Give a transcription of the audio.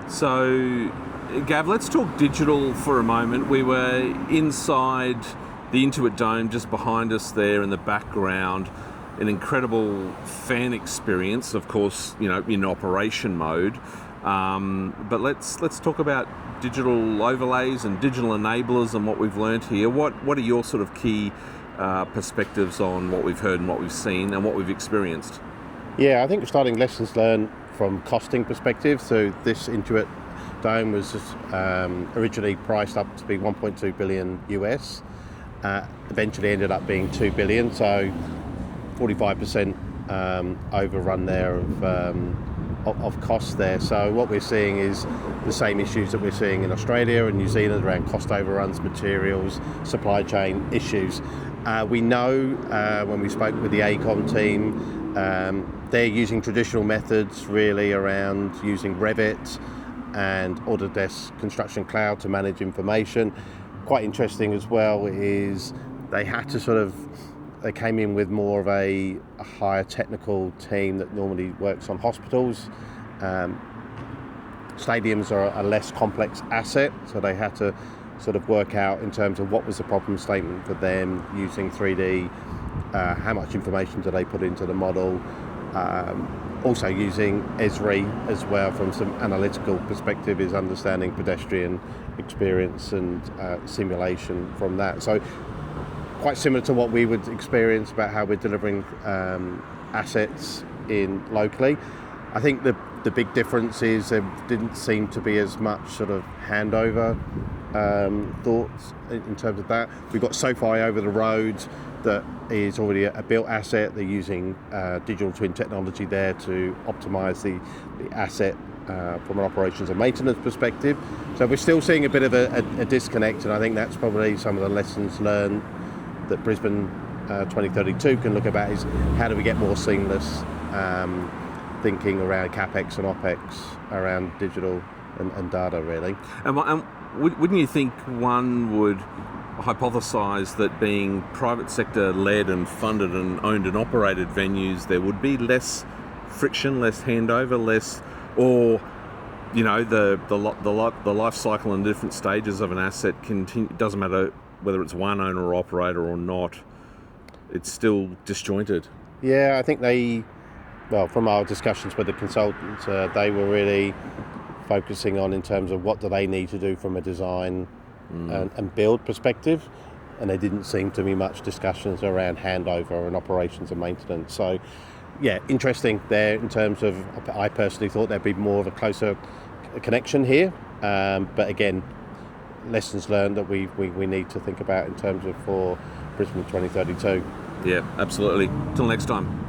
So, Gav, let's talk digital for a moment. We were inside the Intuit Dome, just behind us there in the background. An incredible fan experience, of course, in operation mode. But let's talk about digital overlays and digital enablers and what we've learned here. What are your sort of key perspectives on what we've heard and what we've seen and what we've experienced? Yeah, I think we're starting lessons learned from costing perspective. So this Intuit Dome was originally priced up to be 1.2 billion US. Eventually ended up being 2 billion, so 45% overrun there of costs there. So what we're seeing is the same issues that we're seeing in Australia and New Zealand around cost overruns, materials, supply chain issues. We know when we spoke with the AECOM team, they're using traditional methods really around using Revit and Autodesk Construction Cloud to manage information. Quite interesting as well is they came in with more of a higher technical team that normally works on hospitals. Stadiums are a less complex asset, so they had to sort of work out in terms of what was the problem statement for them using 3D, how much information do they put into the model, also using Esri as well from some analytical perspective, is understanding pedestrian experience and simulation from that. So quite similar to what we would experience about how we're delivering assets in locally. I think the big difference is there didn't seem to be as much sort of handover thoughts in terms of that. We've got SoFi over the road that is already a built asset. They're using digital twin technology there to optimise the asset from an operations and maintenance perspective. So we're still seeing a bit of a disconnect, and I think that's probably some of the lessons learned that Brisbane 2032 can look about, is how do we get more seamless thinking around CapEx and OpEx around digital and data really. And wouldn't you think one would hypothesise that being private sector led and funded and owned and operated venues, there would be less friction, less handover, less, or the life cycle and different stages of an asset continue. It doesn't matter whether it's one owner or operator or not, it's still disjointed. Yeah, I think from our discussions with the consultants, they were really focusing on in terms of what do they need to do from a design and build perspective, and there didn't seem to be much discussions around handover and operations and maintenance. So yeah, interesting there in terms of, I personally thought there'd be more of a closer connection here, but again, lessons learned that we need to think about in terms of for Brisbane 2032. Yeah, absolutely. Till next time.